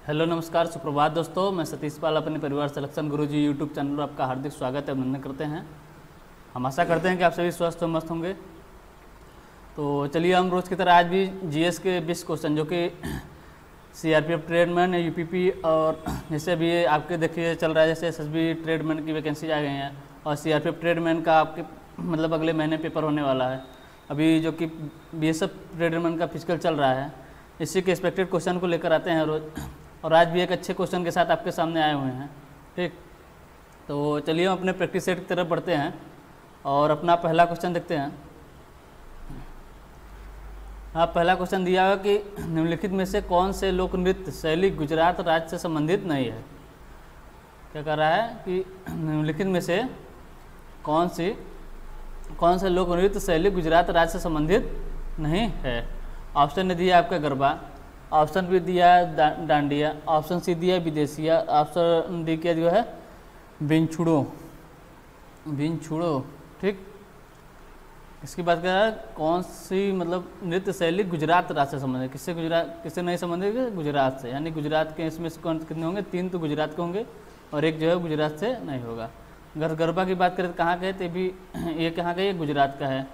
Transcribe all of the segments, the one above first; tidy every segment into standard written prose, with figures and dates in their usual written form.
Hello नमस्कार सुप्रभात दोस्तों, मैं सतीश पाल अपने परिवार सिलेक्शन गुरुजी यूट्यूब चैनल पर आपका हार्दिक स्वागत है, अभिनंदन करते हैं। हम आशा करते हैं कि आप सभी स्वस्थ और मस्त होंगे। तो चलिए हम रोज़ की तरह आज भी जीएस के 20 क्वेश्चन जो कि सीआरपीएफ ट्रेडमैन, यूपीपी और जैसे भी आपके देखिए चल रहा है, जैसे एसएसबी ट्रेडमैन की वैकेंसी आ गई हैं और सीआरपीएफ ट्रेडमैन का आपके मतलब अगले महीने पेपर होने वाला है। अभी जो कि बीएसएफ ट्रेडमैन का फिजिकल चल रहा है, इसी के एक्सपेक्टेड क्वेश्चन को लेकर आते हैं रोज़, और आज भी एक अच्छे क्वेश्चन के साथ आपके सामने आए हुए हैं। ठीक, तो चलिए हम अपने प्रैक्टिस सेट की तरफ बढ़ते हैं और अपना पहला क्वेश्चन देखते हैं। आप पहला क्वेश्चन दिया है कि निम्नलिखित में से कौन से लोक नृत्य शैली गुजरात राज्य से संबंधित नहीं है। क्या कह रहा है कि निम्नलिखित में से कौन से लोक नृत्य शैली गुजरात राज्य से संबंधित नहीं है। ऑप्शन ने दिया आपका गरबा, ऑप्शन बी दिया है डांडिया, ऑप्शन सी दिया है विदेशिया, ऑप्शन डी क्या जो है बिनछुड़ो। ठीक, इसकी बात कर रहा है कौन सी मतलब नृत्य शैली गुजरात राज्य से संबंधित, किससे नहीं संबंधित, गुजरात से। यानी गुजरात के इसमें से कौन कितने होंगे, 3 तो गुजरात के होंगे और एक जो है गुजरात से नहीं होगा। अगर गरबा की बात करें तो कहाँ का है, तो भी ये कहाँ का है, ये गुजरात का है।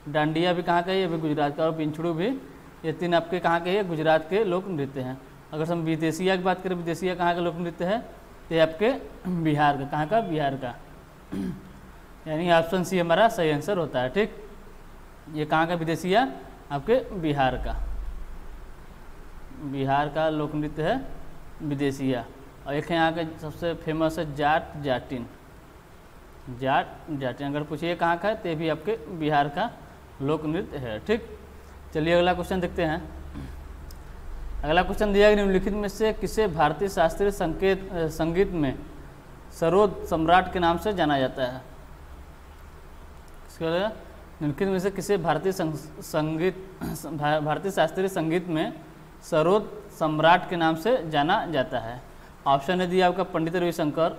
डांडिया भी कहाँ का है, ये भी गुजरात का, और बिनछुड़ो भी, ये 3 आपके कहाँ के हैं, गुजरात के लोक नृत्य हैं। अगर हम विदेशिया की बात करें, विदेशिया कहाँ का लोक नृत्य है, तो ये आपके बिहार का, कहाँ का, बिहार का। यानी ऑप्शन सी हमारा सही आंसर होता है। ठीक, ये कहाँ का विदेशिया, आपके बिहार का लोक नृत्य है विदेशिया। और एक यहाँ का सबसे फेमस है जाटिन। अगर पूछिए कहाँ का है, तो ये भी आपके बिहार का लोक नृत्य है। ठीक, चलिए अगला क्वेश्चन देखते हैं। अगला क्वेश्चन दिया है निम्नलिखित में से किसे भारतीय शास्त्रीय संगीत में सरोद सम्राट के नाम से जाना जाता है। निम्नलिखित में से किसे भारतीय शास्त्रीय संगीत में सरोद सम्राट के नाम से जाना जाता है। ऑप्शन ए दिया आपका पंडित रविशंकर,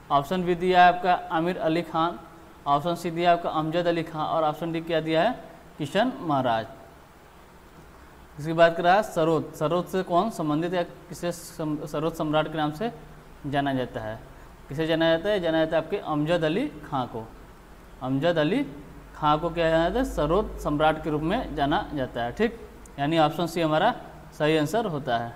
ऑप्शन बी दिया आपका आमिर अली खान, ऑप्शन सी दिया आपका अमजद अली खान, और ऑप्शन डी क्या दिया है, किशन महाराज। इसकी बात कर रहा है सरोद से कौन संबंधित है, किसे सरोद सम्राट के नाम से जाना जाता है। किसे जाना जाता है आपके अमजद अली खां को। अमजद अली खां को क्या जाना जाता है, सरोद सम्राट के रूप में जाना जाता है। ठीक, यानी ऑप्शन सी हमारा सही आंसर होता है।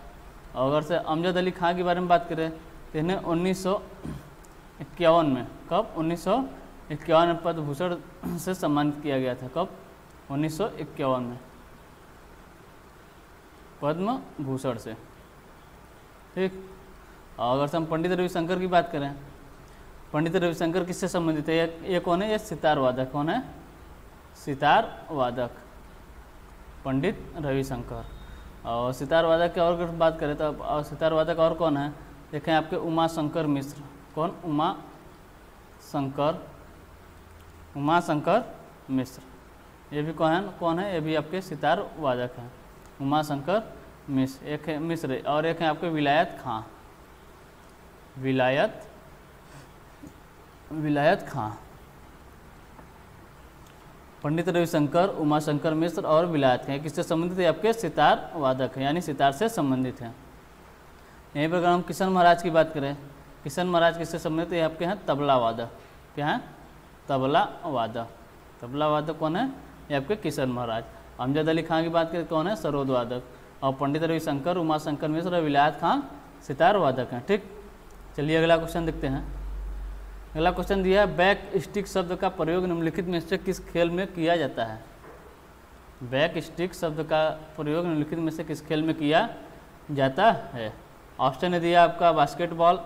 और अगर से अमजद अली खां के बारे में बात करें तो इन्हें 1951 में, कब, 1951 में पद्म भूषण से सम्मानित किया गया था। कब, 1951 में पद्म भूषण से। ठीक, और अगर हम पंडित रविशंकर की बात करें, पंडित रविशंकर किससे संबंधित है, ये कौन है, ये सितार वादक। कौन है, सितार वादक, पंडित रविशंकर। और सितार वादक की और अगर बात करें तो सितार वादक और कौन है, देखें आपके उमा शंकर मिश्र। कौन, उमा शंकर मिश्र। ये भी कौन है, ये भी आपके सितार वादक हैं, उमा शंकर मिश्र। एक है मिश्र और एक है आपके विलायत खां। पंडित रविशंकर, उमा शंकर मिश्र और विलायत खां किससे संबंधित है, आपके सितार वादक हैं, यानी सितार से संबंधित हैं। यहीं पर अगर हम किशन महाराज की बात करें, किशन महाराज किससे संबंधित है, आपके हैं तबला वादक। क्या है, तबला वादक कौन है, ये आपके किशन महाराज। अमजद अली खां की बात करें कौन है, सरोद वादक। और पंडित रविशंकर, उमा शंकर मिश्र और विलायत खां सितार वादक हैं। ठीक, चलिए अगला क्वेश्चन देखते हैं। अगला क्वेश्चन दिया है बैक स्टिक शब्द का प्रयोग निम्नलिखित में से किस खेल में किया जाता है। बैक स्टिक शब्द का प्रयोग निम्नलिखित में से किस खेल में किया जाता है। ऑप्शन ने दिया आपका बास्केटबॉल,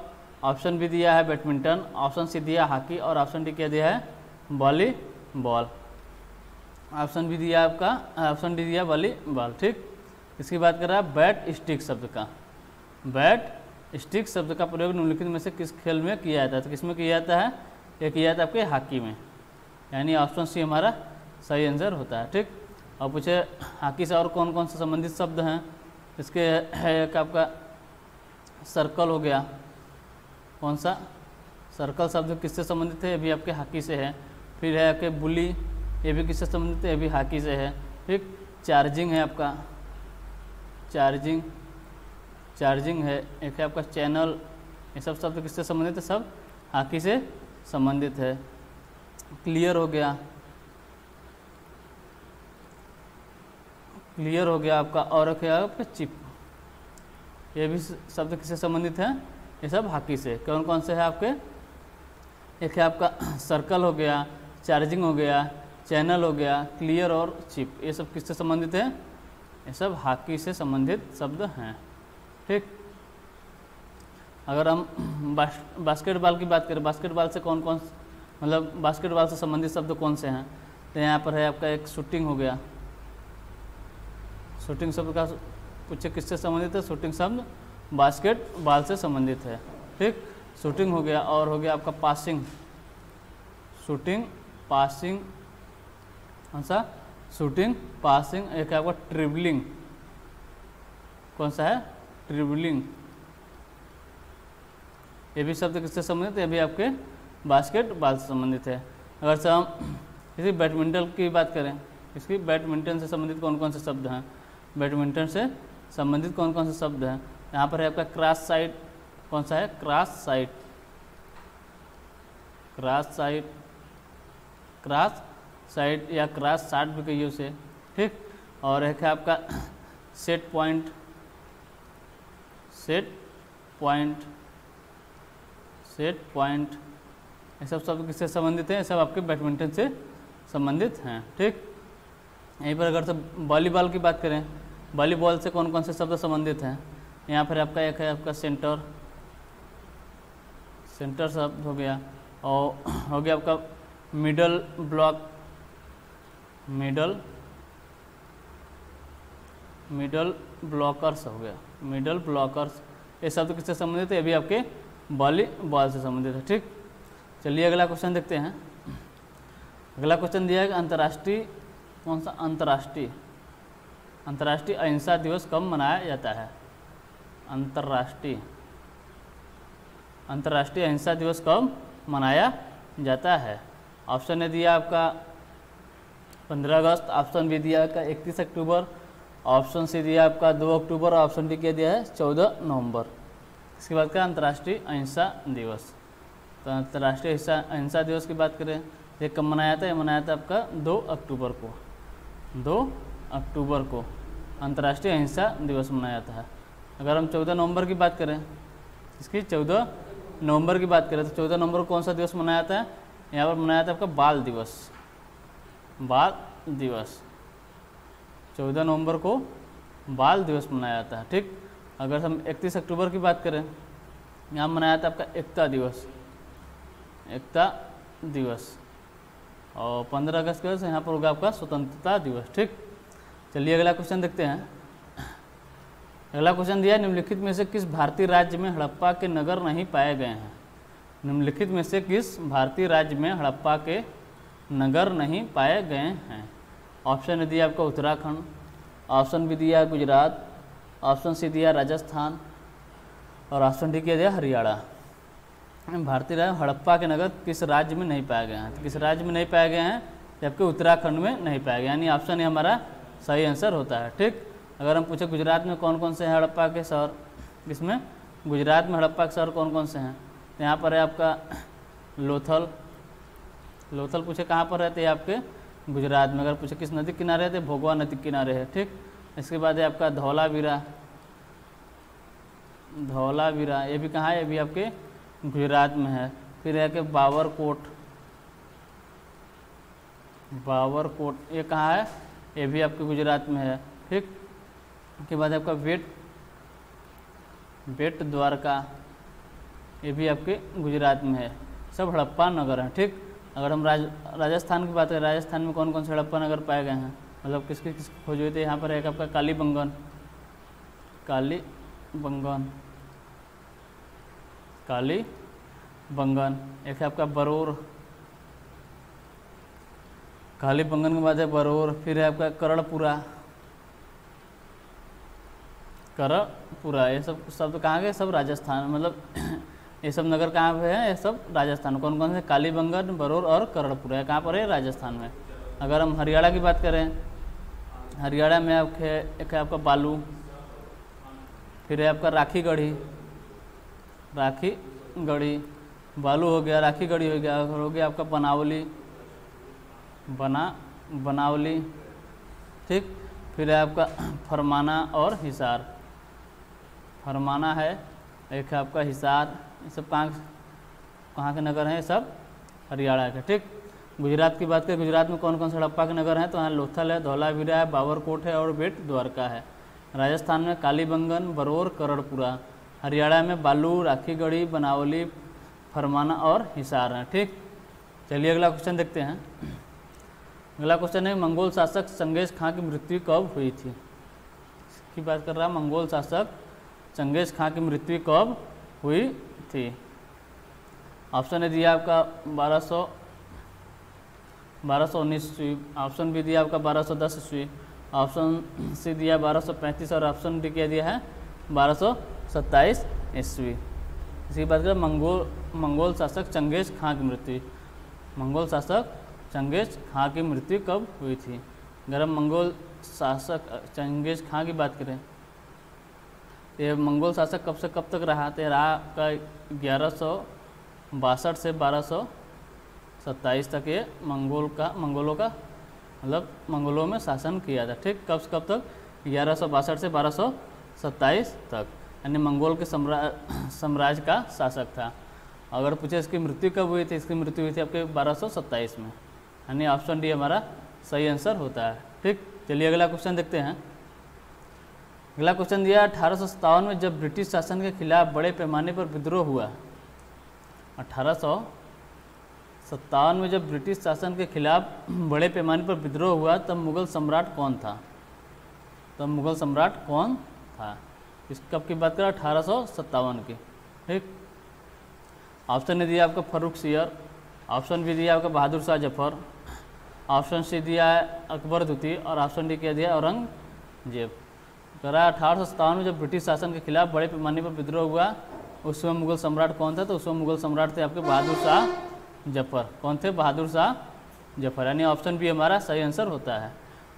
ऑप्शन बी दिया है बैडमिंटन, ऑप्शन सी दिया हॉकी, और ऑप्शन डी क्या दिया है, वॉलीबॉल। ऑप्शन डी दिया वॉलीबॉल। ठीक, इसकी बात कर रहा है बैट स्टिक शब्द का प्रयोग निम्नलिखित में से किस खेल में किया जाता है। तो किस में किया जाता है, ये किया जाता है आपके हॉकी में, यानी ऑप्शन सी हमारा सही आंसर होता है। ठीक, और पूछे हॉकी से और कौन कौन से संबंधित शब्द हैं, इसके एक आपका सर्कल हो गया। कौन सा, सर्कल शब्द किससे संबंधित है, ये भी आपके हॉकी से है। फिर है आपके बुली, ये भी किससे संबंधित है, ये भी हॉकी से है। ठीक, चार्जिंग है आपका, चार्जिंग है, एक है आपका चैनल। ये सब शब्द किससे संबंधित है? सब हॉकी से संबंधित है। क्लियर हो गया, क्लियर हो गया आपका। और एक है आपका चिप, ये भी शब्द किससे संबंधित है? ये सब हॉकी से। कौन कौन से है आपके? एक है आपका सर्कल हो गया, चार्जिंग हो गया, चैनल हो गया, क्लियर और चिप। ये सब किससे संबंधित है? ये सब हॉकी से संबंधित शब्द हैं। ठीक, अगर हम बास्केटबॉल की बात करें, बास्केटबॉल से कौन कौन, मतलब बास्केटबॉल से संबंधित शब्द कौन से हैं? तो यहाँ पर है आपका एक शूटिंग हो गया। शूटिंग शब्द का पूछे किससे संबंधित है? शूटिंग शब्द बास्केटबॉल से संबंधित है। ठीक, शूटिंग हो गया। और हो गया आपका पासिंग, शूटिंग पासिंग, कौन सा? Shooting passing. एक है आपका ट्रिबलिंग, कौन सा है? ट्रिबलिंग। ये भी शब्द किससे संबंधित है? ये भी आपके बास्केटबॉल से संबंधित है। अगर से हम किसी बैडमिंटन की बात करें, इसकी बैडमिंटन से संबंधित कौन कौन से शब्द हैं? बैडमिंटन से संबंधित कौन कौन से शब्द हैं? यहाँ पर है आपका क्रॉस साइड, कौन सा है? Cross side, cross side, cross side या क्रॉस शॉट भी कहिए उसे। ठीक, और एक है आपका set point, set point, set point. ये सब शब्द किससे संबंधित हैं? ये सब आपके बैडमिंटन से संबंधित हैं। ठीक, यहीं पर अगर सब वॉलीबॉल की बात करें, वॉलीबॉल से कौन कौन से शब्द संबंधित हैं? यहाँ पर आपका एक है आपका सेंटर, सेंटर शब्द हो गया। और हो गया आपका middle block, middle, middle blockers हो गया, मिडल ब्लॉकर्स। ये शब्द किससे संबंधित है? ये भी आपके वॉलीबॉल से संबंधित है। ठीक, चलिए अगला क्वेश्चन देखते हैं। अगला क्वेश्चन दिया है कि अंतर्राष्ट्रीय, कौन सा? अंतर्राष्ट्रीय, अंतर्राष्ट्रीय अहिंसा दिवस कब मनाया जाता है? अंतर्राष्ट्रीय, अंतर्राष्ट्रीय अहिंसा दिवस कब मनाया जाता है? ऑप्शन ने दिया आपका 15 अगस्त, ऑप्शन बी दिया आपका 31 अक्टूबर, ऑप्शन सी दिया आपका 2 अक्टूबर, ऑप्शन डी क्या दिया है? 14 नवंबर। इसके बाद का अंतर्राष्ट्रीय अहिंसा दिवस। तो अंतर्राष्ट्रीय अहिंसा दिवस की बात करें, ये कब मनाया था? ये मनाया था आपका 2 अक्टूबर को, 2 अक्टूबर को अंतर्राष्ट्रीय अहिंसा दिवस मनाया जाता है। अगर हम 14 नवंबर की बात करें, इसकी 14 नवंबर की बात करें, तो 14 नवंबर को कौन सा दिवस मनाया जाता है? यहाँ पर मनाया था आपका बाल दिवस, बाल दिवस। 14 नवंबर को बाल दिवस मनाया जाता है। ठीक, अगर हम 31 अक्टूबर की बात करें, यहाँ मनाया था आपका एकता दिवस, एकता दिवस। और 15 अगस्त के यहाँ पर होगा आपका स्वतंत्रता दिवस। ठीक, चलिए अगला क्वेश्चन देखते हैं। अगला क्वेश्चन दिया है, निम्नलिखित में से किस भारतीय राज्य में हड़प्पा के नगर नहीं पाए गए हैं? निम्नलिखित में से किस भारतीय राज्य में हड़प्पा के नगर नहीं पाए गए हैं? ऑप्शन दिया आपका उत्तराखंड, ऑप्शन बी दिया गुजरात, ऑप्शन सी दिया राजस्थान, और ऑप्शन डी क्या दिया? हरियाणा। भारतीय राज्य हड़प्पा के नगर किस राज्य में नहीं पाए गए हैं? तो किस राज्य में नहीं पाए गए हैं? जबकि उत्तराखंड में नहीं पाए गए, यानी ऑप्शन ए हमारा सही आंसर होता है। ठीक, अगर हम पूछे गुजरात में कौन कौन से हैं हड़प्पा के शहर, इसमें गुजरात में हड़प्पा के शहर कौन कौन से हैं? तो यहाँ पर है आपका लोथल, लोथल पूछे कहाँ पर रहते हैं? आपके गुजरात में। अगर पूछे किस नदी किनारे रहते? भोगवा नदी किनारे है। ठीक, इसके बाद है आपका धौलावीरा, धौलावीरा ये भी कहाँ है? ये भी आपके गुजरात में है। फिर है कि बावरकोट, बावरकोट ये कहाँ है? ये भी आपके गुजरात में है। ठीक, उसके बाद आपका बेट द्वारका, ये भी आपके गुजरात में है। सब हड़प्पा नगर हैं। ठीक, अगर हम राजस्थान की बात करें, राजस्थान में कौन कौन से हड़प्पा नगर पाए गए हैं, मतलब किसकी खोज हुई थी? यहाँ पर एक आपका कालीबंगन, कालीबंगन, कालीबंगन। एक है आपका बरूर, कालीबंगन के बाद है बरूर। फिर है आपका करणपुरा, करणपुरा। ये सब शब्द कहाँ गए? सब राजस्थान, मतलब ये सब नगर कहाँ पे है? ये सब राजस्थान। कौन कौन से? कालीबंगन, बरूर और करणपुरा। है कहाँ पर है? राजस्थान में। अगर हम हरियाणा की बात करें, हरियाणा में एक है आपका बालू, फिर है आपका राखी गढ़ी, बालू हो गया, राखी गढ़ी हो गया आपका बनावली, बनावली, ठीक। फिर है आपका फरमाना और हिसार, फरमाना है, एक है आपका हिसार, ये सब कहाँ के नगर हैं, ये सब हरियाणा के, ठीक। गुजरात की बात करें, गुजरात में कौन कौन से हड़प्पा के नगर हैं, तो यहाँ लोथल है, धौलावीरा है, बाबरकोट है और बेट द्वारका है। राजस्थान में कालीबंगन, बरौर, करणपुरा। हरियाणा में बालू, राखीगढ़ी, बनावली, फरमाना और हिसार है, ठीक। चलिए अगला क्वेश्चन देखते हैं। अगला क्वेश्चन है मंगोल शासक चंगेज खां की मृत्यु कब हुई थी। इसकी बात कर रहा है, मंगोल शासक चंगेज खां की मृत्यु कब हुई थी। ऑप्शन ए दिया आपका 1219 ईस्वी, ऑप्शन बी दिया आपका 1210 ईस्वी, ऑप्शन सी दिया 1235 और ऑप्शन डी क्या दिया है 1227 ईस्वी। इसकी बात करें मंगोल शासक चंगेज खां की मृत्यु, मंगोल शासक चंगेज खां की मृत्यु कब हुई थी। अगर हम मंगोल शासक चंगेज खां की बात करें, ये मंगोल शासक कब से कब तक रहा, तो रहा का 1162 से 1227 तक ये मंगोलों का मतलब मंगोलों में शासन किया था, ठीक। कब से कब तक, 1162 से 1227 तक, यानी मंगोल के साम्राज्य का शासक था। अगर पूछे इसकी मृत्यु कब हुई थी, इसकी मृत्यु हुई थी आपके 1227 में, यानी ऑप्शन डी हमारा सही आंसर होता है, ठीक। चलिए अगला क्वेश्चन देखते हैं। अगला क्वेश्चन दिया 1857 में जब ब्रिटिश शासन के खिलाफ बड़े पैमाने पर विद्रोह हुआ, 1857 में जब ब्रिटिश शासन के खिलाफ बड़े पैमाने पर विद्रोह हुआ तब मुगल सम्राट कौन था, इस कब की बात करें 1857 की, ठीक। ऑप्शन ने दिया आपका फर्रुख सियर, ऑप्शन बी दिया आपका बहादुर शाह जफर, ऑप्शन सी दिया है अकबर द्वितीय और ऑप्शन डी क्या दिया औरंगजेब। करा 1857 में जब ब्रिटिश शासन के खिलाफ बड़े पैमाने पर विद्रोह हुआ उस समय मुगल सम्राट कौन था, तो उस समय मुगल सम्राट थे आपके बहादुर शाह जफर। कौन थे, बहादुर शाह जफर, यानी ऑप्शन बी हमारा सही आंसर होता है।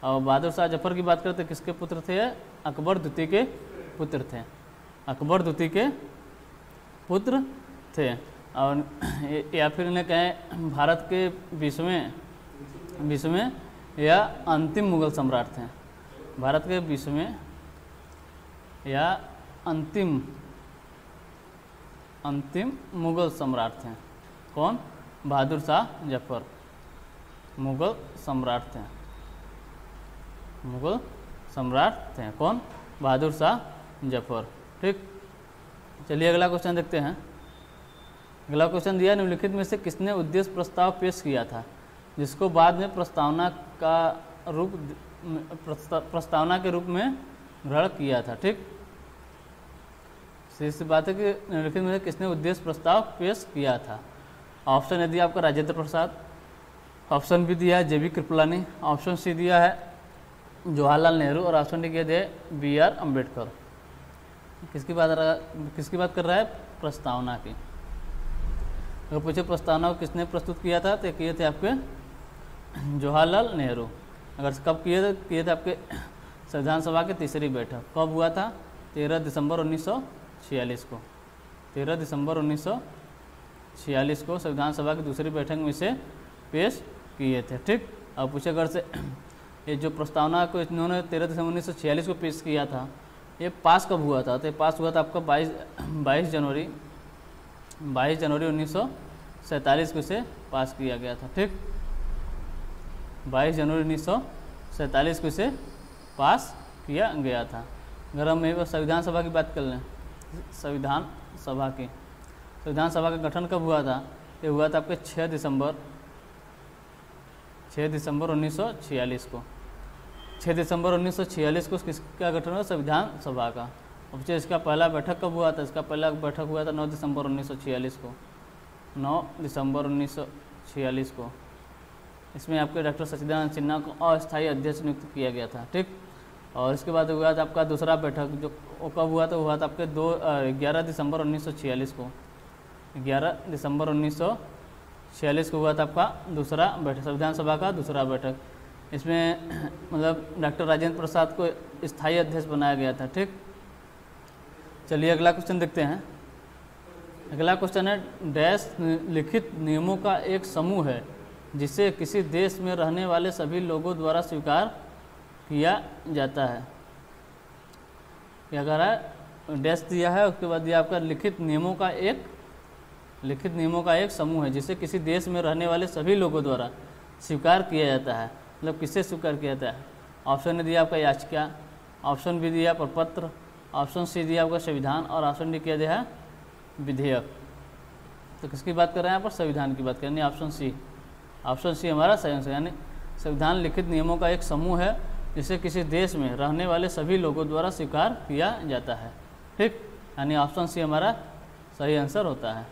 और बहादुर शाह जफर की बात करते तो किसके पुत्र थे, अकबर द्वितीय के पुत्र थे, अकबर द्वितीय के पुत्र थे। और या फिर इन्हें कहें भारत के 20वें या अंतिम मुगल सम्राट थे, भारत के 20वें या अंतिम मुगल सम्राट थे। कौन, बहादुर शाह जफर मुगल सम्राट थे, कौन, बहादुर शाह जफर, ठीक। चलिए अगला क्वेश्चन देखते हैं। अगला क्वेश्चन दिया निम्नलिखित में से किसने उद्देश्य प्रस्ताव पेश किया था जिसको बाद में प्रस्तावना के रूप में ग्रहण किया था, ठीक। सीधी बात है कि निम्नलिखित में से किसने उद्देश्य प्रस्ताव पेश किया था। ऑप्शन ए दिया आपका राजेंद्र प्रसाद, ऑप्शन बी दिया है जेबी कृपलानी, ऑप्शन सी दिया है जवाहरलाल नेहरू और ऑप्शन डी क्या दिया है BR अम्बेडकर। किसकी बात कर रहा है, प्रस्तावना की। अगर पूछे प्रस्तावना को किसने प्रस्तुत किया था तो किए थे आपके जवाहरलाल नेहरू। अगर कब किए थे आपके संविधान सभा की तीसरी बैठक कब हुआ था, 13 दिसंबर 1946 को, 13 दिसंबर 1946 को संविधान सभा की दूसरी बैठक में इसे पेश किए थे, ठीक। अब पूछे अगर से ये जो प्रस्तावना को इन्होंने 13 दिसंबर 1946 को पेश किया था ये पास कब हुआ था, तो ये पास हुआ था आपका 22 जनवरी 1947 को इसे पास किया गया था, ठीक। 22 जनवरी 1947 को इसे पास किया गया था। अगर हम यहीं पर संविधान सभा की बात कर लें, संविधान सभा का गठन कब हुआ था, ये हुआ था आपके 6 दिसंबर 1946 को, 6 दिसंबर 1946 को किसका गठन हुआ, संविधान सभा का। अब इसका पहला बैठक कब हुआ था, इसका पहला बैठक हुआ था 9 दिसंबर 1946 को, 9 दिसंबर 1946 को। इसमें आपके डॉक्टर सच्चिदानंद सिन्हा को अस्थायी अध्यक्ष नियुक्त किया गया था, ठीक। और इसके बाद हुआ था आपका दूसरा बैठक जो कब हुआ था, हुआ था आपके 11 दिसंबर 1946 को, 11 दिसंबर 1946 को हुआ था आपका दूसरा बैठक, संविधान सभा का दूसरा बैठक। इसमें मतलब डॉक्टर राजेंद्र प्रसाद को स्थायी अध्यक्ष बनाया गया था, ठीक। चलिए अगला क्वेश्चन देखते हैं। अगला क्वेश्चन है, डैश लिखित नियमों का एक समूह है जिसे किसी देश में रहने वाले सभी लोगों द्वारा स्वीकार किया जाता है। क्या कह रहा है, डैश दिया है, उसके बाद दिया आपका लिखित नियमों का एक समूह है जिसे किसी देश में रहने वाले सभी लोगों द्वारा स्वीकार किया जाता है। मतलब किससे स्वीकार किया जाता है? ऑप्शन ने दिया आपका याचिका, ऑप्शन बी दिया प्रपत्र, ऑप्शन सी दिया आपका संविधान और ऑप्शन डी क्या दिया है विधेयक। तो किसकी बात कर रहे हैं यहाँ पर? संविधान की बात करें, ऑप्शन सी हमारा सही आंसर। यानी संविधान लिखित नियमों का एक समूह है जिसे किसी देश में रहने वाले सभी लोगों द्वारा स्वीकार किया जाता है। ठीक, यानी ऑप्शन सी हमारा सही आंसर होता है।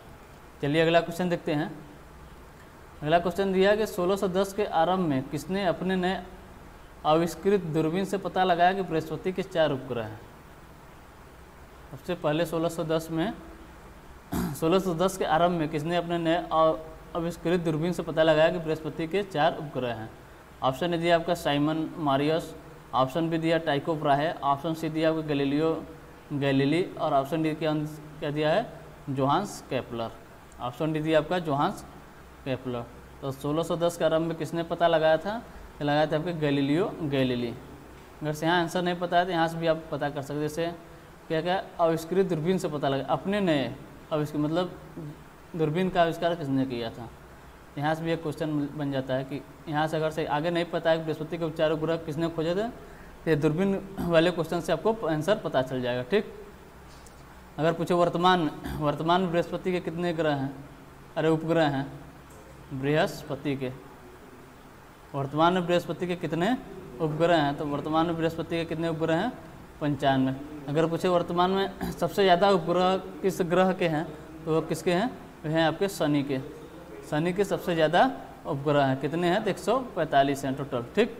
चलिए अगला क्वेश्चन देखते हैं। अगला क्वेश्चन दिया कि 1610 के आरंभ में किसने अपने नए आविष्कृत दूरबीन से पता लगाया कि बृहस्पति के 4 उपग्रह हैं? सबसे पहले 1610 के आरंभ में किसने अपने नए आविष्कृत दूरबीन से पता लगाया कि बृहस्पति के 4 उपग्रह हैं? ऑप्शन ए दिया आपका साइमन मारियस, ऑप्शन बी दिया टाइको ब्राहे, ऑप्शन सी दिया आपका गैलीलियो गैलीली और ऑप्शन डी के अंत क्या दिया है जोहान्स केपलर। ऑप्शन डी दिया आपका जोहान्स केपलर। तो 1610 के आरंभ में किसने पता लगाया था? लगाया था आपके गैलीलियो गैलीली। अगर से यहाँ आंसर नहीं पता है तो यहाँ से भी आप पता कर सकते। जैसे क्या क्या आविष्कृत दूरबीन से पता लगा, अपने नए आविष्कृत मतलब दूरबीन का आविष्कार किसने किया था। यहाँ से भी एक क्वेश्चन बन जाता है कि यहाँ से अगर से आगे नहीं पता है कि बृहस्पति के 4 उपग्रह किसने खोजे थे तो ये दूरबीन वाले क्वेश्चन से आपको आंसर पता चल जाएगा। ठीक, अगर पूछे वर्तमान में बृहस्पति के कितने ग्रह हैं? अरे उपग्रह हैं बृहस्पति के। वर्तमान में बृहस्पति के कितने उपग्रह हैं? तो वर्तमान में बृहस्पति के कितने उपग्रह हैं? 95। अगर पूछे वर्तमान में सबसे ज़्यादा उपग्रह किस ग्रह के हैं तो वो किसके हैं? वे हैं आपके शनि के। शनि के सबसे ज़्यादा उपग्रह हैं। कितने हैं? तो 145 हैं टोटल। ठीक,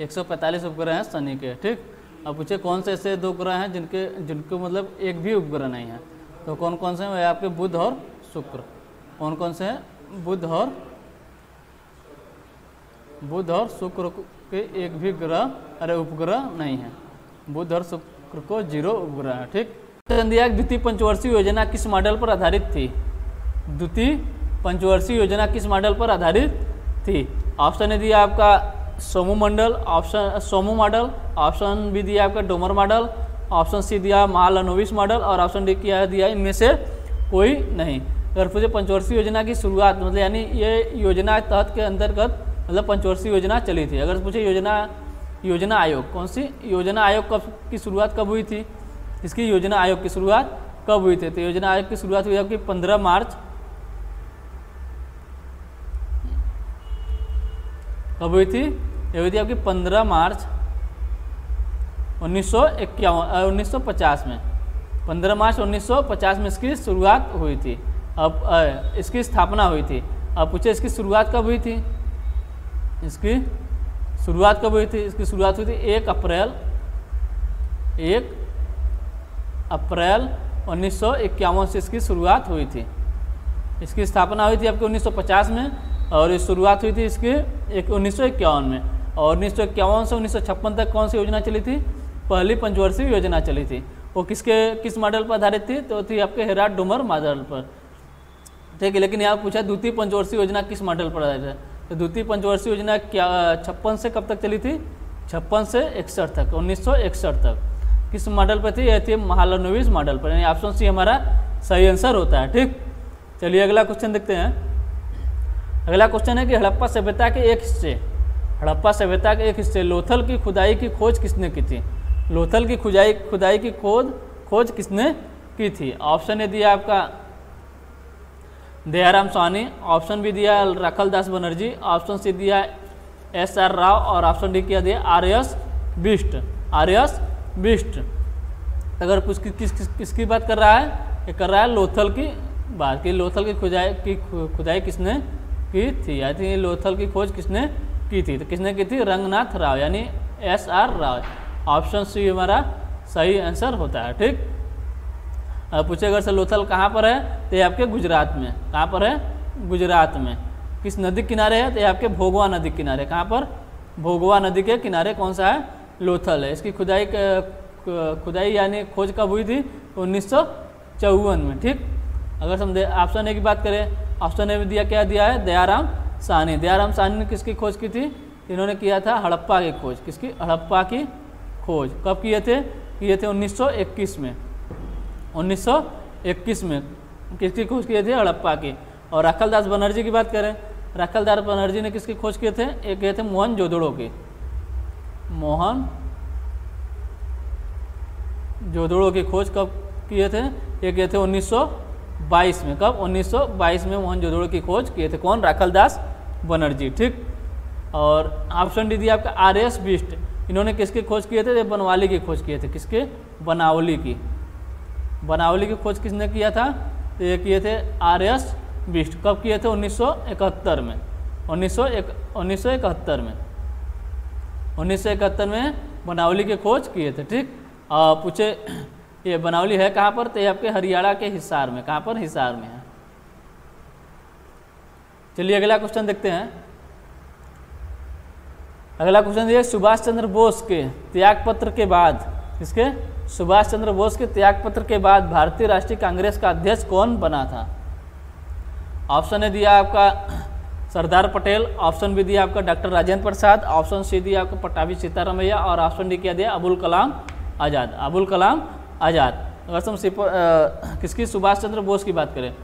145 उपग्रह हैं शनि के। ठीक, अब पूछे कौन से ऐसे 2 ग्रह हैं जिनको मतलब एक भी उपग्रह नहीं है? तो कौन कौन से हैं? वह आपके बुध और शुक्र। कौन कौन से हैं? बुध और शुक्र के एक भी ग्रह अरे उपग्रह नहीं है। बुध और शुक्र को 0 उपग्रह है। ठीक, द्वितीय पंचवर्षीय योजना किस मॉडल पर आधारित थी? द्वितीय पंचवर्षीय योजना किस मॉडल पर आधारित थी? ऑप्शन ए दिया आपका सोमू मॉडल, ऑप्शन बी दिया आपका डोमर मॉडल, ऑप्शन सी दिया महालनोबिस मॉडल और ऑप्शन डी क्या दिया इनमें से कोई नहीं। अगर पूछे पंचवर्षीय योजना की शुरुआत मतलब यानी ये योजना तहत के अंतर्गत मतलब पंचवर्षीय योजना चली थी। अगर पूछे योजना आयोग कौन सी योजना आयोग की शुरुआत कब हुई थी? इसकी योजना आयोग की शुरुआत कब हुई थी? तो योजना आयोग की शुरुआत हुई आपकी 15 मार्च कब हुई थी? ये हुई थी आपकी 15 मार्च 1950 में। 15 मार्च 1950 में इसकी शुरुआत हुई थी। अब इसकी स्थापना हुई थी। अब पूछे इसकी शुरुआत कब हुई थी? इसकी शुरुआत कब हुई थी? इसकी शुरुआत हुई थी 1 अप्रैल 1951 से इसकी शुरुआत हुई थी। इसकी स्थापना हुई थी आपके 1950 में और ये शुरुआत हुई थी इसकी 1951 में। और 1951 से 1956 तक कौन सी योजना चली थी? पहली पंचवर्षीय योजना चली थी। वो किस मॉडल पर आधारित थी? तो थी आपके हेराल्ड डोमर मॉडल पर। ठीक है, लेकिन यहाँ पूछा द्वितीय पंचवर्षीय योजना किस मॉडल पर आधारित है? तो द्वितीय पंचवर्षीय योजना क्या 56 से कब तक चली थी? 56 से 61 तक, 1961 तक। किस मॉडल पर थी? यह थी महालनोबिस मॉडल पर। यानी ऑप्शन सी हमारा सही आंसर होता है। ठीक, चलिए अगला क्वेश्चन देखते हैं। अगला क्वेश्चन है कि हड़प्पा सभ्यता के एक हिस्से लोथल की खुदाई की खोज किसने की थी? लोथल की खुदाई की खोज किसने की थी? ऑप्शन ए दिया आपका दयाराम साहनी, ऑप्शन बी दिया राखलदास बनर्जी, ऑप्शन सी दिया SR राव और ऑप्शन डी क्या दिया आर्यस बिष्ट। अगर किसकी बात कर रहा है? ये कर रहा है लोथल की बात कि लोथल की खुदाई किसने की थी? आई थिंक लोथल की खोज किसने की थी? तो किसने की थी? रंगनाथ राव यानी SR राव। ऑप्शन सी हमारा सही आंसर होता है। ठीक, अब पूछे अगर से लोथल कहाँ पर है? तो ये आपके गुजरात में। कहाँ पर है? गुजरात में। किस नदी किनारे है? तो ये आपके भोगवा नदी किनारे। कहाँ पर? भोगवा नदी के किनारे कौन सा है? लोथल है। इसकी खुदाई यानी खोज कब हुई थी? 1954 में। ठीक, अगर हम ऑप्शन ए की बात करें, ऑप्शन ए में दिया क्या दिया है? दयाराम साहनी। दयाराम साहनी ने किसकी खोज की थी? इन्होंने किया था हड़प्पा की खोज। किसकी? हड़प्पा की खोज। कब किए थे? किए थे 1921 में। 1921 में किसकी खोज किए थे? हड़प्पा की। और राखलदास बनर्जी की बात करें, राखलदास बनर्जी ने किसकी खोज किए थे? एक किए थे मोहनजोदड़ो की। मोहनजोदड़ो की खोज कब किए थे? ये किए थे 1922 में। कब? 1922 में मोहनजोदड़ो की खोज किए थे। कौन? राखलदास बनर्जी। ठीक, और ऑप्शन डी दिया आपका आर.एस. बिष्ट। इन्होंने किसकी खोज किए थे? बनवाली की खोज किए थे। किसके? बनावली की। बनावली की खोज किसने किया था? तो ये किए थे आर.एस. बिष्ट। कब किए थे? 1971 में। 1971 में 1971 में बनावली की खोज किए थे। ठीक, पूछे ये बनावली है कहाँ पर? तो ये आपके हरियाणा के हिसार में। कहाँ पर? हिसार में है। चलिए अगला क्वेश्चन देखते हैं। अगला क्वेश्चन ये सुभाष चंद्र बोस के त्यागपत्र के बाद, किसके? सुभाष चंद्र बोस के त्यागपत्र के बाद भारतीय राष्ट्रीय कांग्रेस का अध्यक्ष कौन बना था? ऑप्शन ए दिया आपका सरदार पटेल, ऑप्शन बी दिया आपका doctor Rajendra Prasad, option C दिया आपका पट्टाभी सीतारामैया और ऑप्शन डी क्या दिया? अबुल कलाम आज़ाद। अबुल कलाम आज़ाद। अगर हम किसकी? सुभाष चंद्र बोस की बात करें,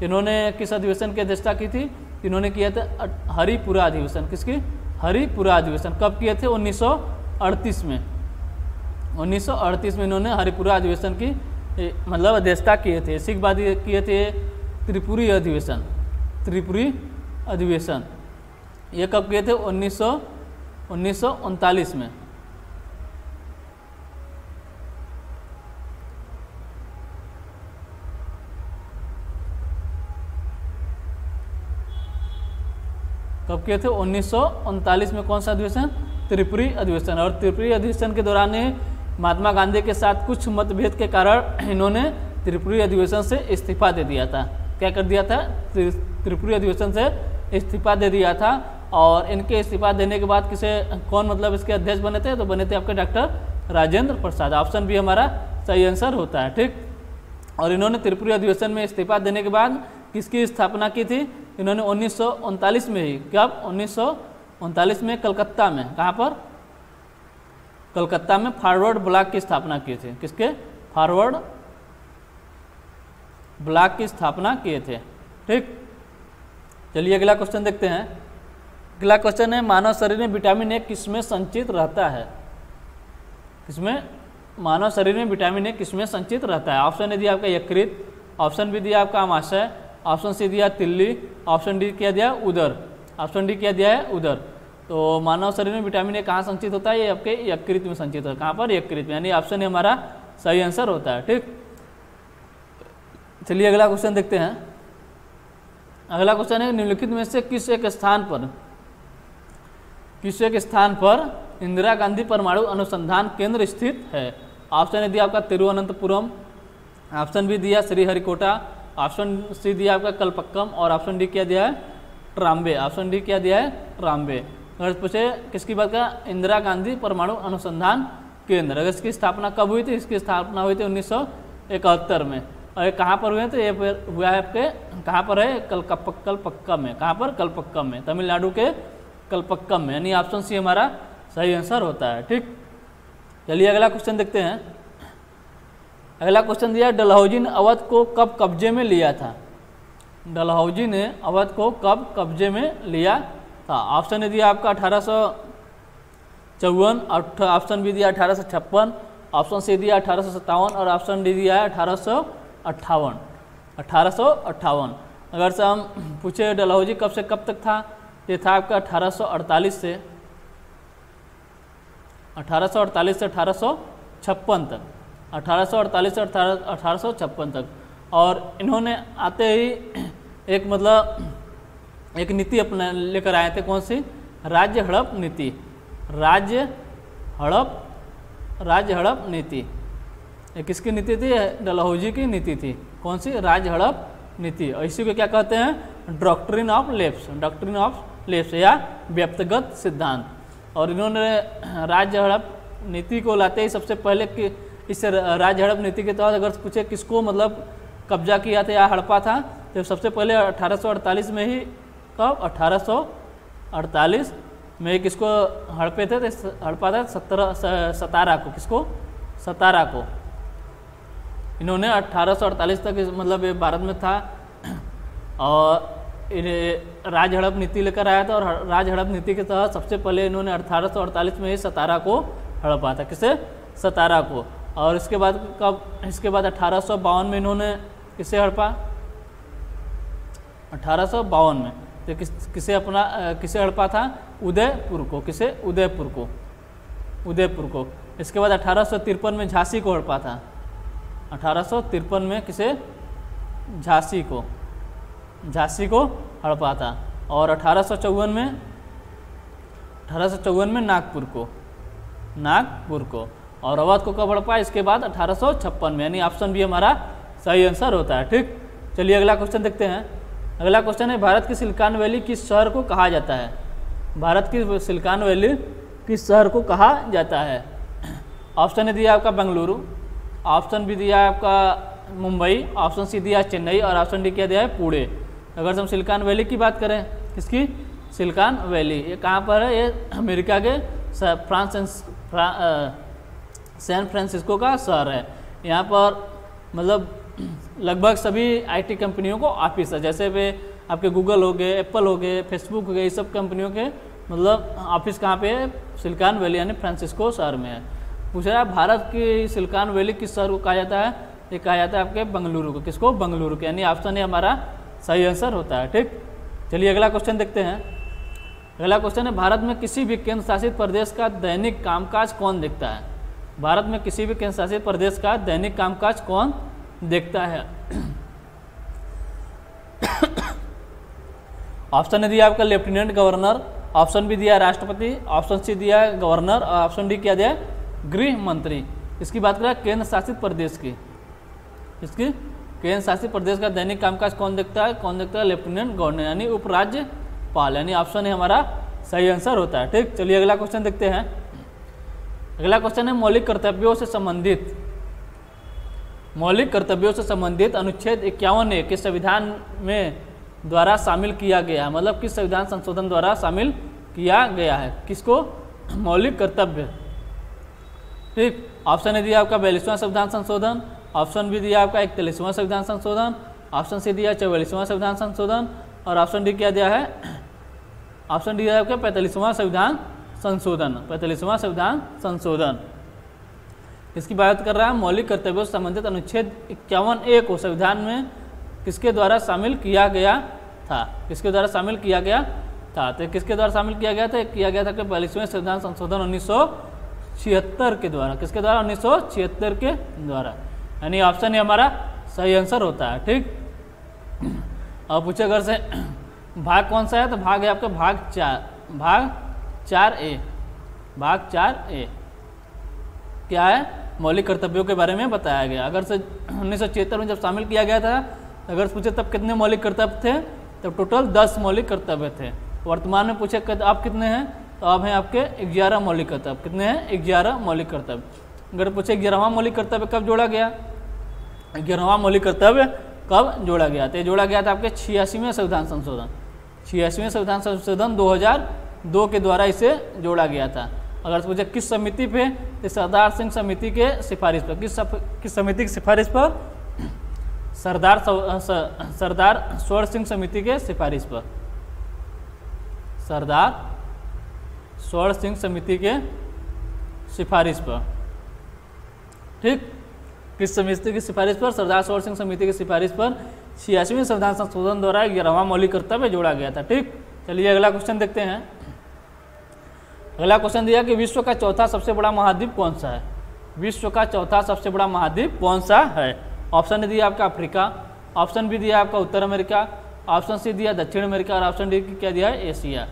इन्होंने किस अधिवेशन की अध्यक्षता की थी? इन्होंने किया था हरिपुरा अधिवेशन। किसकी? हरिपुरा अधिवेशन। कब किए थे? 1938 में। 1938 में इन्होंने हरिपुरा अधिवेशन की मतलब अध्यक्षता किए थे। इसी के बाद ये किए थे त्रिपुरी अधिवेशन। त्रिपुरी अधिवेशन ये कब किए थे? 1939 में। कब किए थे? 1939 में। कौन सा अधिवेशन? त्रिपुरी अधिवेशन। और त्रिपुरी अधिवेशन के दौरान महात्मा गांधी के साथ कुछ मतभेद के कारण इन्होंने त्रिपुरी अधिवेशन से इस्तीफा दे दिया था। क्या कर दिया था? त्रिपुरी अधिवेशन से इस्तीफा दे दिया था। और इनके इस्तीफा देने के बाद कौन मतलब इसके अध्यक्ष बने थे? तो बने थे आपके doctor Rajendra Prasad. Option B हमारा सही आंसर होता है। ठीक, और इन्होंने त्रिपुरी अधिवेशन में इस्तीफा देने के बाद किसकी स्थापना की थी? इन्होंने 1939 में ही। कब? 1939 में कलकत्ता में। कहाँ पर? कलकत्ता में फॉरवर्ड ब्लॉक की स्थापना की थी। किसके? फॉरवर्ड ब्लॉक की स्थापना किए थे। ठीक, चलिए अगला क्वेश्चन देखते हैं। अगला क्वेश्चन है मानव शरीर में विटामिन ए किसमें संचित रहता है? किसमें? मानव शरीर में विटामिन ए किसमें संचित रहता है? ऑप्शन ए दिया आपका यकृत, ऑप्शन बी दिया आपका आमाशय, ऑप्शन सी दिया तिल्ली, ऑप्शन डी क्या दिया? उदर। ऑप्शन डी क्या दिया है? उदर। तो मानव शरीर में विटामिन ए कहाँ संचित होता है? ये आपके यकृत में संचित होता है। कहाँ पर? यकृत में। यानी ऑप्शन ए हमारा सही आंसर होता है। ठीक, चलिए अगला क्वेश्चन देखते हैं। अगला क्वेश्चन है निम्नलिखित में से किस एक स्थान पर इंदिरा गांधी परमाणु अनुसंधान केंद्र स्थित है? ऑप्शन ए दिया आपका तिरुवनंतपुरम, ऑप्शन बी दिया श्रीहरिकोटा, ऑप्शन सी दिया आपका कलपक्कम और ऑप्शन डी क्या दिया है? ट्राम्बे। ऑप्शन डी क्या दिया है? ट्राम्बे। अगर पूछे किसकी बात का? इंदिरा गांधी परमाणु अनुसंधान केंद्र। अगर इसकी स्थापना कब हुई थी? इसकी स्थापना हुई थी 1971 में। और ये कहाँ पर हुए? तो ये हुआ है आपके कहाँ पर है? कलपक्कम में। कहाँ पर? कलपक्कम में, तमिलनाडु के कलपक्कम में। यानी ऑप्शन सी हमारा सही आंसर होता है। ठीक, चलिए अगला क्वेश्चन देखते हैं। अगला क्वेश्चन दिया डलहौजी ने अवध को कब कब्जे में लिया था? डलहौजी ने अवध को कब कब्जे में लिया था? ऑप्शन ए दिया आपका 1854, ऑप्शन बी दिया 1856, ऑप्शन सी दिया 1857 और ऑप्शन डी दिया है 1858। 1858। अगर से हम पूछे डलहौजी कब से कब तक था? ये था आपका 1848 से 1856 तक। 1848 से 1856 तक। और इन्होंने आते ही एक मतलब एक नीति अपने लेकर आए थे। कौन सी? राज्य हड़प नीति। राज्य हड़प नीति। ये किसकी नीति थी? डलहौजी की नीति थी। कौन सी? राज्य हड़प नीति। और इसी को क्या कहते हैं? Doctrine of lapse. Doctrine of lapse या व्यक्तिगत सिद्धांत। और इन्होंने राज्य हड़प नीति को लाते ही सबसे पहले इस राज्य हड़प नीति के तहत अगर पूछे किसको मतलब कब्जा किया था या हड़पा था, तो सबसे पहले 1848 में ही, कब 1848 में किसको हड़पे थे, तो हड़पा था सतारा को। किसको? सतारा को। इन्होंने 1848 तक मतलब ये भारत में था और राज्य हड़प नीति लेकर आया था, और राज्य हड़प नीति के तहत सबसे पहले इन्होंने 1848 में ही सतारा को हड़पा था। किसे? सतारा को। और इसके बाद कब? इसके बाद 1852 में इन्होंने किसे हड़पा? 1852 में तो किसे हड़पा था? उदयपुर को। किसे? उदयपुर को। उदयपुर को। इसके बाद 1853 में झांसी को हड़पा था। 1853 में किसे? झांसी को। झांसी को हड़पा था। और 1854 में नागपुर को। नागपुर को। और अवध को कब हड़पा? इसके बाद 1856 में, यानी ऑप्शन बी हमारा सही आंसर होता है। ठीक, चलिए अगला क्वेश्चन देखते हैं। अगला क्वेश्चन है, भारत की सिलिकॉन वैली किस शहर को कहा जाता है? भारत की सिलिकॉन वैली किस शहर को कहा जाता है? ऑप्शन ए दिया आपका बेंगलुरु, ऑप्शन बी दिया आपका मुंबई, ऑप्शन सी दिया चेन्नई, और ऑप्शन डी क्या दिया है? पुणे। अगर हम सिलिकॉन वैली की बात करें, किसकी? Silicon valley. ये कहाँ पर है? ये अमेरिका के सैन फ्रांसिस्को का शहर है। यहाँ पर मतलब लगभग सभी आईटी कंपनियों को ऑफिस है, जैसे वे आपके गूगल हो गए, एप्पल हो गए, फेसबुक हो गए, ये सब कंपनियों के मतलब ऑफिस कहाँ पे है? सिलिकॉन वैली यानी फ्रांसिस्को शहर में है। पूछ रहा है भारत की सिलिकॉन वैली किस शहर को कहा जाता है? ये कहा जाता है आपके बेंगलुरु को। किसको? बेंगलुरु को, यानी ऑप्शन ए हमारा सही आंसर होता है। ठीक, चलिए अगला क्वेश्चन देखते हैं। अगला क्वेश्चन है, भारत में किसी भी केंद्र शासित प्रदेश का दैनिक कामकाज कौन देखता है? भारत में किसी भी केंद्र शासित प्रदेश का दैनिक कामकाज कौन देखता है? ऑप्शन ए दिया आपका लेफ्टिनेंट गवर्नर, ऑप्शन बी दिया राष्ट्रपति, ऑप्शन सी दिया गवर्नर, और ऑप्शन डी क्या दिया? गृह मंत्री। इसकी बात करें केंद्र शासित प्रदेश की, इसकी केंद्र शासित प्रदेश का दैनिक कामकाज कौन देखता है? कौन देखता है? लेफ्टिनेंट गवर्नर यानी उपराज्यपाल, यानी ऑप्शन ए हमारा सही आंसर होता है। ठीक, चलिए अगला क्वेश्चन देखते हैं। अगला क्वेश्चन है, मौलिक कर्तव्यों से संबंधित अनुच्छेद 51A के संविधान में द्वारा शामिल किया गया है, मतलब किस संविधान संशोधन द्वारा शामिल किया गया है? किसको? मौलिक कर्तव्य। ठीक, ऑप्शन ए दिया आपका 42वां संविधान संशोधन, ऑप्शन बी दिया आपका 41वां संविधान संशोधन, ऑप्शन सी दिया 44वां संविधान संशोधन, और ऑप्शन डी क्या दिया है? ऑप्शन डी दिया आपका 45वां संविधान संशोधन। 45वां संविधान संशोधन। इसकी बात कर रहा है मौलिक कर्तव्यों से संबंधित अनुच्छेद 51A को संविधान में किसके द्वारा शामिल किया गया था? किसके द्वारा शामिल किया गया था? तो किसके द्वारा शामिल किया गया था? किया गया था कि 42वें संविधान संशोधन 1976 के द्वारा। किसके द्वारा? 1976 के द्वारा, यानी ऑप्शन ए हमारा सही आंसर होता है। ठीक, और पूछे अगर से भाग कौन सा है, तो भाग है आपका भाग 4A। भाग 4A क्या है? मौलिक कर्तव्यों के बारे में बताया गया। अगर से 1976 में जब शामिल किया गया था, अगर पूछे तब कितने मौलिक कर्तव्य थे, तब टोटल 10 मौलिक कर्तव्य थे। वर्तमान में पूछे आप कितने हैं, तो अब हैं आपके 11 मौलिक कर्तव्य। कितने हैं? 11 मौलिक कर्तव्य। अगर पूछे 11वां मौलिक कर्तव्य कब जोड़ा गया, 11वां मौलिक कर्तव्य कब जोड़ा गया, तो जोड़ा गया था आपके 86वें संविधान संशोधन। 86वें संविधान संशोधन 2002 के द्वारा इसे जोड़ा गया था। अगर पूछे किस समिति पे, तो सरदार सिंह समिति के सिफारिश पर। किस समिति की सिफारिश पर? सरदार स्वर्ण सिंह समिति के सिफारिश पर। सरदार स्वर्ण सिंह समिति के सिफारिश पर। ठीक, किस समिति की सिफारिश पर? सरदार स्वर्ण सिंह समिति की सिफारिश पर 86वें संविधान संशोधन द्वारा 11वां मौलिक कर्तव्य जोड़ा गया था। ठीक, चलिए अगला क्वेश्चन देखते हैं। अगला क्वेश्चन दिया कि विश्व का चौथा सबसे बड़ा महाद्वीप कौन सा है? विश्व का चौथा सबसे बड़ा महाद्वीप कौन सा है? ऑप्शन ए दिया आपका अफ्रीका, ऑप्शन बी दिया आपका उत्तर अमेरिका, ऑप्शन सी दिया दक्षिण अमेरिका, और ऑप्शन डी क्या दिया है? एशिया।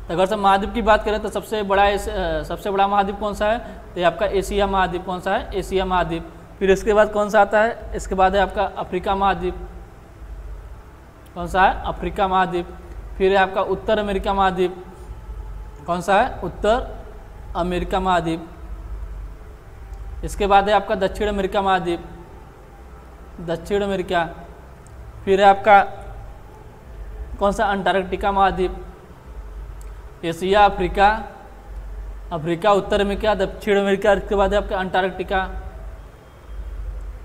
तो अगर से महाद्वीप की बात करें तो सबसे बड़ा महाद्वीप कौन सा है, तो आपका एशिया महाद्वीप। कौन सा है? एशिया महाद्वीप। फिर इसके बाद कौन सा आता है? इसके बाद है आपका अफ्रीका महाद्वीप। कौन सा है? अफ्रीका महाद्वीप। फिर है आपका उत्तर अमेरिका महाद्वीप। कौन सा है? उत्तर अमेरिका महाद्वीप। इसके बाद है आपका दक्षिण अमेरिका महाद्वीप, दक्षिण अमेरिका। फिर है आपका कौन सा, अंटार्कटिका महाद्वीप। एशिया, अफ्रीका, अफ्रीका उत्तर अमेरिका, दक्षिण अमेरिका। इसके बाद है आपका अंटार्कटिका,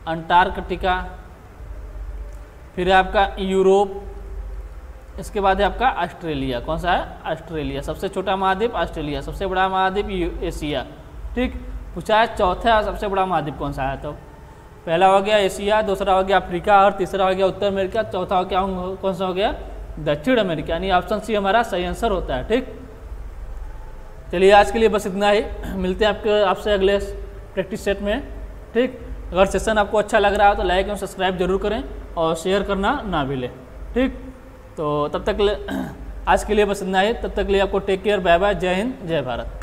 अंटार्कटिका। फिर है आपका यूरोप। इसके बाद है आपका ऑस्ट्रेलिया। कौन सा है, ऑस्ट्रेलिया। सबसे छोटा महाद्वीप ऑस्ट्रेलिया, सबसे बड़ा महाद्वीप एशिया। ठीक, पूछा है चौथा सबसे बड़ा महाद्वीप कौन सा है, तो पहला हो गया एशिया, दूसरा हो गया अफ्रीका और तीसरा हो गया उत्तर अमेरिका, चौथा हो गया कौन सा हो गया, दक्षिण अमेरिका। यानी ऑप्शन सी हमारा सही आंसर होता है। ठीक, चलिए आज के लिए बस इतना ही, मिलते हैं आपसे अगले प्रैक्टिस सेट में। ठीक, अगर सेशन आपको अच्छा लग रहा है तो लाइक और सब्सक्राइब जरूर करें और शेयर करना ना भूलें। ठीक, तो तब तक आज के लिए बस इतना ही, तब तक के लिए आपको टेक केयर, बाय बाय, जय हिंद, जय भारत।